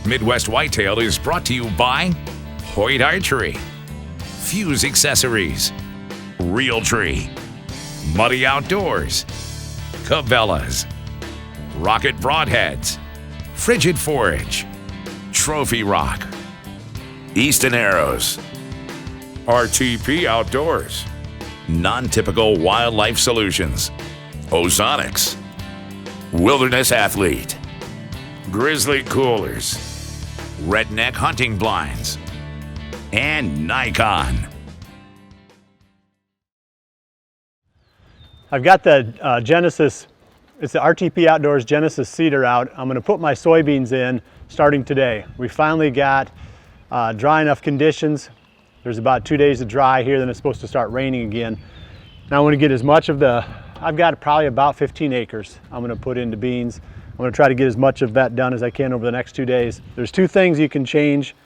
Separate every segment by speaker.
Speaker 1: Midwest Whitetail is brought to you by Hoyt Archery, Fuse Accessories, Realtree, Muddy Outdoors, Cabela's, Rocket Broadheads, Frigid Forage, Trophy Rock, Easton Arrows, RTP Outdoors, Non-Typical Wildlife Solutions, Ozonics, Wilderness Athlete, Grizzly Coolers, Redneck Hunting Blinds, and Nikon.
Speaker 2: I've got the Genesis, it's the RTP Outdoors Genesis seeder out. I'm going to put my soybeans in starting today. We finally got dry enough conditions. There's about 2 days of dry here, then it's supposed to start raining again. Now I want to get as much of I've got probably about 15 acres I'm going to put into beans. I'm going to try to get as much of that done as I can over the next 2 days. There's two things you can change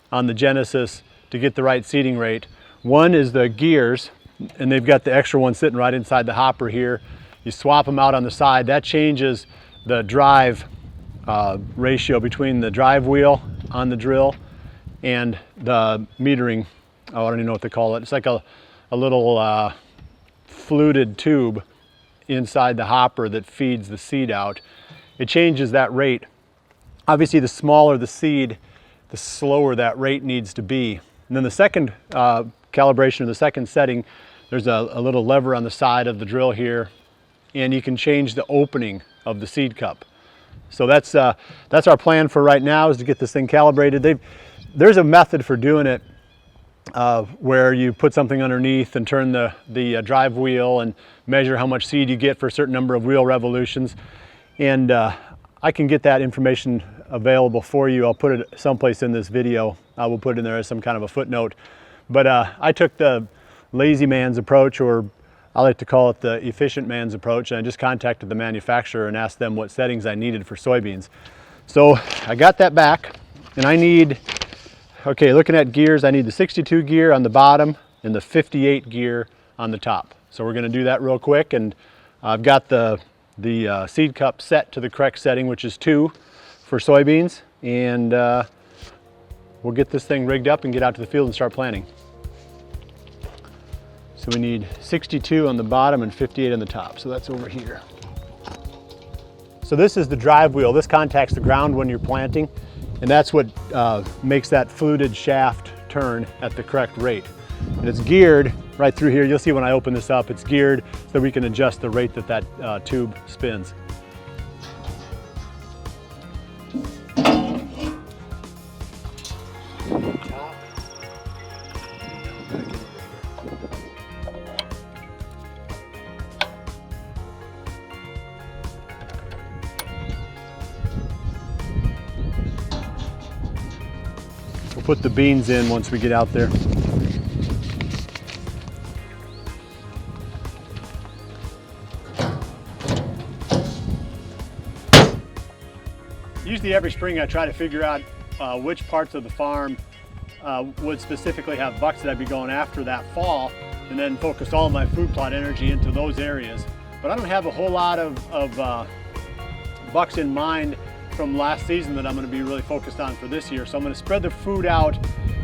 Speaker 2: on the Genesis to get the right seeding rate. One is the gears, and they've got the extra one sitting right inside the hopper here. You swap them out on the side. That changes the drive ratio between the drive wheel on the drill and the metering. Oh, I don't even know what they call it. It's like a little fluted tube inside the hopper that feeds the seed out. It changes that rate. Obviously, the smaller the seed, the slower that rate needs to be. And then the second calibration, or the second setting, there's a little lever on the side of the drill here, and you can change the opening of the seed cup. So that's our plan for right now, is to get this thing calibrated. There's a method for doing it where you put something underneath and turn the drive wheel and measure how much seed you get for a certain number of wheel revolutions. And I can get that information available for you. I'll put it someplace in this video. I will put it in there as some kind of a footnote. But I took the lazy man's approach, or I like to call it the efficient man's approach, and I just contacted the manufacturer and asked them what settings I needed for soybeans. So I got that back, and I need, okay, looking at gears, I need the 62 gear on the bottom and the 58 gear on the top. So we're going to do that real quick, and I've got the seed cup set to the correct setting, which is 2 for soybeans, and we'll get this thing rigged up and get out to the field and start planting. So we need 62 on the bottom and 58 on the top, so that's over here. So this is the drive wheel. This contacts the ground when you're planting, and that's what makes that fluted shaft turn at the correct rate. And it's geared right through here. You'll see when I open this up, it's geared so that we can adjust the rate that tube spins. We'll put the beans in once we get out there. Usually every spring I try to figure out which parts of the farm would specifically have bucks that I'd be going after that fall, and then focus all of my food plot energy into those areas. But I don't have a whole lot of bucks in mind from last season that I'm going to be really focused on for this year. So I'm going to spread the food out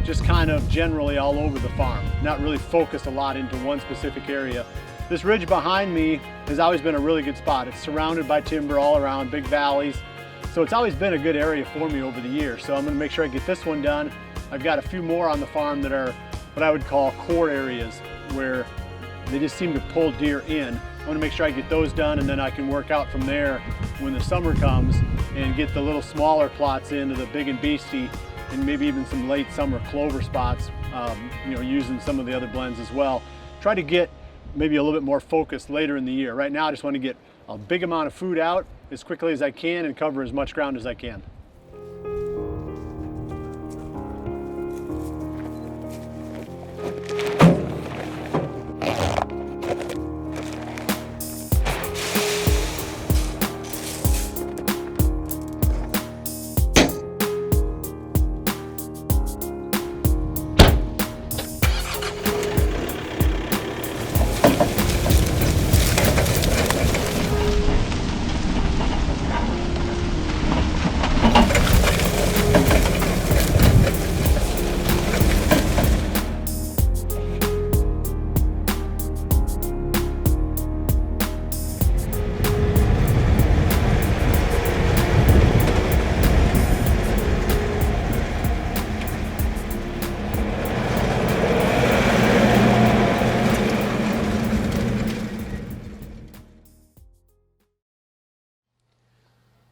Speaker 2: just kind of generally all over the farm, not really focus a lot into one specific area. This ridge behind me has always been a really good spot. It's surrounded by timber all around, big valleys. So it's always been a good area for me over the years. So I'm going to make sure I get this one done. I've got a few more on the farm that are what I would call core areas, where they just seem to pull deer in. I want to make sure I get those done, and then I can work out from there when the summer comes and get the little smaller plots into the big and beastie, and maybe even some late summer clover spots, using some of the other blends as well. Try to get maybe a little bit more focused later in the year. Right now I just want to get a big amount of food out as quickly as I can and cover as much ground as I can.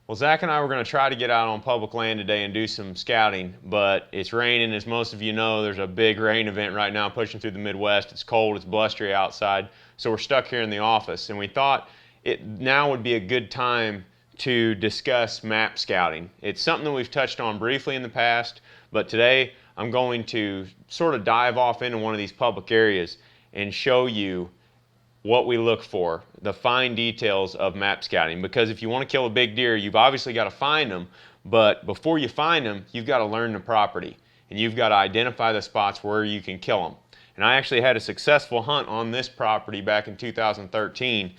Speaker 3: Well, Zach and I were going to try to get out on public land today and do some scouting, but it's raining. As most of you know, there's a big rain event right now pushing through the Midwest. It's cold, it's blustery outside, so we're stuck here in the office. And we thought it now would be a good time to discuss map scouting. It's something that we've touched on briefly in the past, but today I'm going to sort of dive off into one of these public areas and show you what we look for, the fine details of map scouting. Because if you want to kill a big deer, you've obviously got to find them, but before you find them, you've got to learn the property, and you've got to identify the spots where you can kill them. And I actually had a successful hunt on this property back in 2013.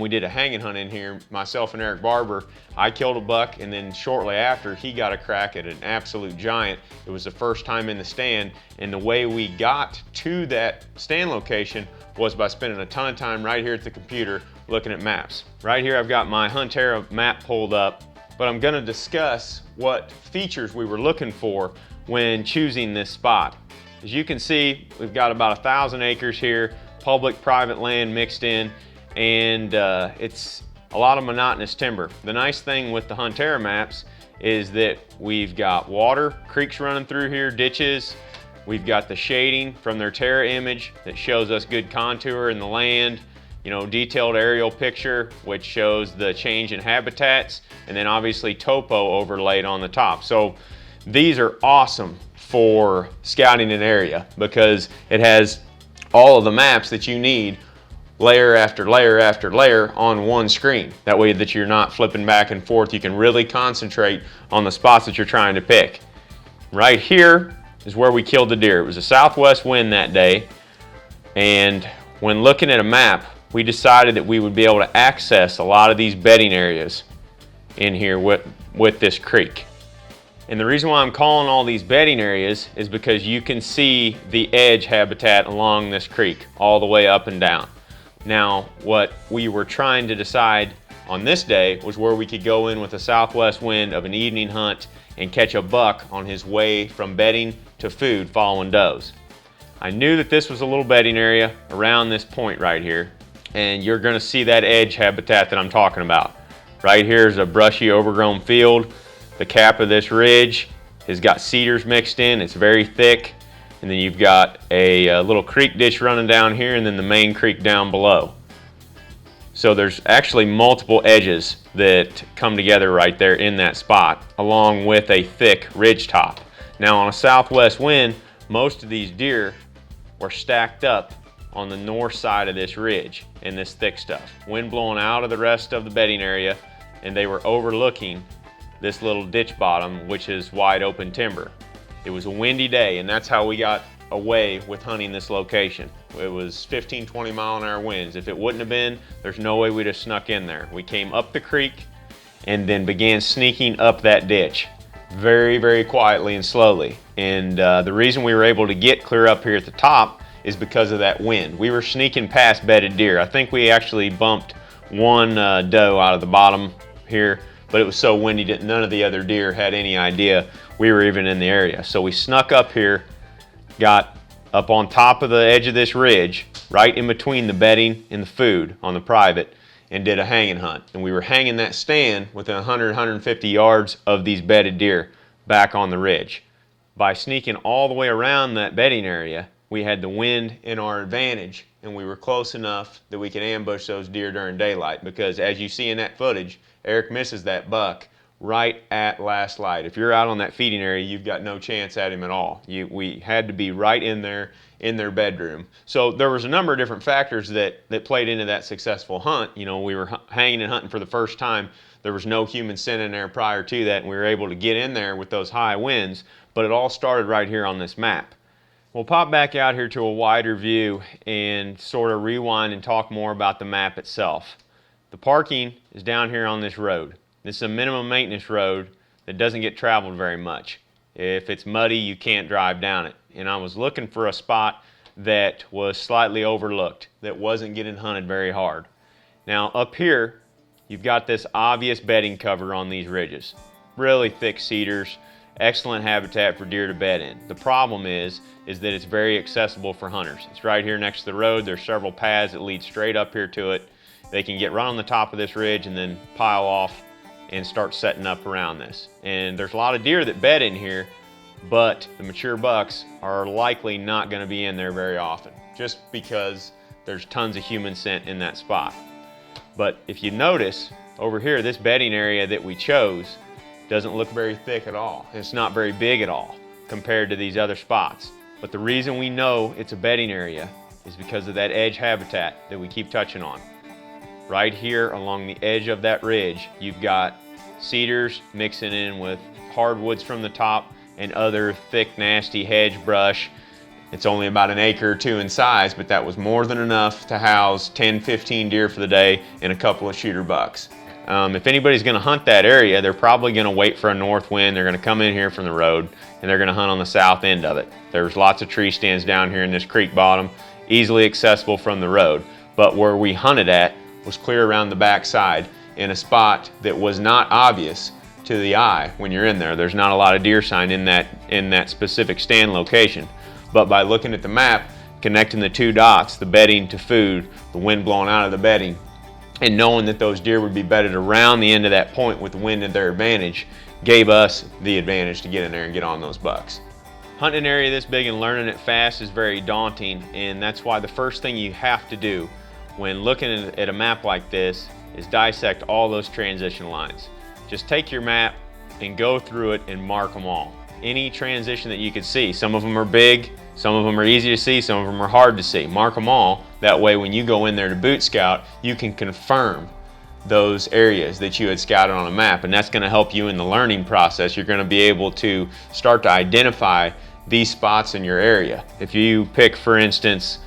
Speaker 3: We did a hanging hunt in here, myself and Eric Barber. I killed a buck, and then shortly after, he got a crack at an absolute giant. It was the first time in the stand, and the way we got to that stand location was by spending a ton of time right here at the computer looking at maps. Right here I've got my Huntera map pulled up, but I'm going to discuss what features we were looking for when choosing this spot. As you can see, we've got about 1,000 acres here, public, private land mixed in, and it's a lot of monotonous timber. The nice thing with the Huntera maps is that we've got water, creeks running through here, ditches. We've got the shading from their Terra image that shows us good contour in the land, you know, detailed aerial picture which shows the change in habitats, and then obviously topo overlaid on the top. So these are awesome for scouting an area because it has all of the maps that you need, layer after layer after layer on one screen. That way that you're not flipping back and forth. You can really concentrate on the spots that you're trying to pick. Right here is where we killed the deer. It was a southwest wind that day, and when looking at a map, we decided that we would be able to access a lot of these bedding areas in here with this creek. And the reason why I'm calling all these bedding areas is because you can see the edge habitat along this creek all the way up and down. Now, what we were trying to decide on this day was where we could go in with a southwest wind of an evening hunt and catch a buck on his way from bedding to food following does. I knew that this was a little bedding area around this point right here, and you're going to see that edge habitat that I'm talking about. Right here is a brushy overgrown field. The cap of this ridge has got cedars mixed in, it's very thick, and then you've got a little creek ditch running down here and then the main creek down below. So there's actually multiple edges that come together right there in that spot, along with a thick ridge top. Now on a southwest wind, most of these deer were stacked up on the north side of this ridge in this thick stuff. Wind blowing out of the rest of the bedding area, and they were overlooking this little ditch bottom, which is wide open timber. It was a windy day, and that's how we got away with hunting this location. It was 15-20 mile-an-hour winds. If it wouldn't have been, there's no way we'd have snuck in there. We came up the creek and then began sneaking up that ditch very, very quietly and slowly. And the reason we were able to get clear up here at the top is because of that wind. We were sneaking past bedded deer. I think we actually bumped one doe out of the bottom here, but it was so windy that none of the other deer had any idea we were even in the area. So we snuck up here, got up on top of the edge of this ridge, right in between the bedding and the food on the private, and did a hanging hunt. And we were hanging that stand within 100-150 yards of these bedded deer back on the ridge. By sneaking all the way around that bedding area, we had the wind in our advantage, and we were close enough that we could ambush those deer during daylight, because as you see in that footage, Eric misses that buck right at last light. If you're out on that feeding area, you've got no chance at him at all. We had to be right in there in their bedroom. So there was a number of different factors that played into that successful hunt. You know, we were hanging and hunting for the first time. There was no human scent in there prior to that, and we were able to get in there with those high winds, but it all started right here on this map. We'll pop back out here to a wider view and sort of rewind and talk more about the map itself. The parking is down here on this road. This is a minimum maintenance road that doesn't get traveled very much. If it's muddy, you can't drive down it. And I was looking for a spot that was slightly overlooked, that wasn't getting hunted very hard. Now up here, you've got this obvious bedding cover on these ridges. Really thick cedars, excellent habitat for deer to bed in. The problem is that it's very accessible for hunters. It's right here next to the road. There's several paths that lead straight up here to it. They can get right on the top of this ridge and then pile off and start setting up around this. And there's a lot of deer that bed in here, but the mature bucks are likely not going to be in there very often, just because there's tons of human scent in that spot. But if you notice over here, this bedding area that we chose doesn't look very thick at all. It's not very big at all compared to these other spots. But the reason we know it's a bedding area is because of that edge habitat that we keep touching on. Right here along the edge of that ridge, you've got cedars mixing in with hardwoods from the top and other thick, nasty hedge brush. It's only about an acre or two in size, but that was more than enough to house 10, 15 deer for the day and a couple of shooter bucks. If anybody's going to hunt that area, they're probably going to wait for a north wind. They're going to come in here from the road and they're going to hunt on the south end of it. There's lots of tree stands down here in this creek bottom, easily accessible from the road. But where we hunted at was clear around the back side in a spot that was not obvious to the eye when you're in there. There's not a lot of deer sign in that specific stand location. But by looking at the map, connecting the two dots, the bedding to food, the wind blowing out of the bedding, and knowing that those deer would be bedded around the end of that point with the wind at their advantage, gave us the advantage to get in there and get on those bucks. Hunting an area this big and learning it fast is very daunting, and that's why the first thing you have to do when looking at a map like this is dissect all those transition lines. Just take your map and go through it and mark them all. Any transition that you could see. Some of them are big, some of them are easy to see, some of them are hard to see. Mark them all. That way when you go in there to boot scout, you can confirm those areas that you had scouted on a map, and that's going to help you in the learning process. You're going to be able to start to identify these spots in your area. If you pick, for instance,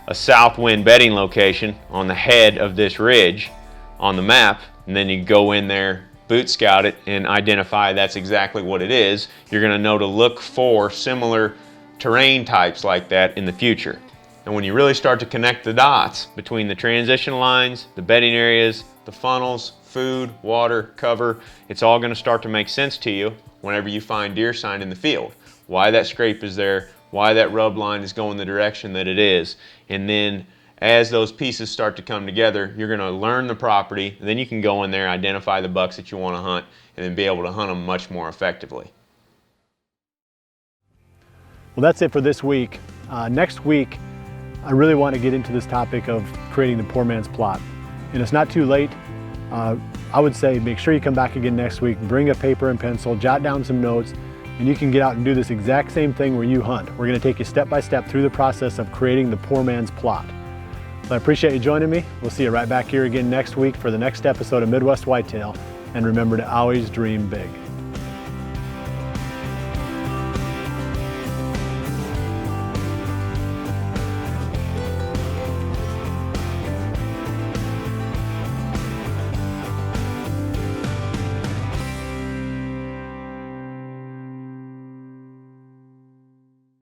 Speaker 3: a south wind bedding location on the head of this ridge on the map, and then you go in there, boot scout it, and identify that's exactly what it is, you're going to know to look for similar terrain types like that in the future. And when you really start to connect the dots between the transition lines, the bedding areas, the funnels, food, water, cover, it's all going to start to make sense to you whenever you find deer sign in the field. Why that scrape is there, why that rub line is going the direction that it is. And then as those pieces start to come together, you're going to learn the property, and then you can go in there, identify the bucks that you want to hunt, and then be able to hunt them much more effectively.
Speaker 2: Well, that's it for this week. Next week, I really want to get into this topic of creating the poor man's plot. And it's not too late. I would say make sure you come back again next week, bring a paper and pencil, jot down some notes, and you can get out and do this exact same thing where you hunt. We're going to take you step by step through the process of creating the poor man's plot. So I appreciate you joining me. We'll see you right back here again next week for the next episode of Midwest Whitetail. And remember to always dream big.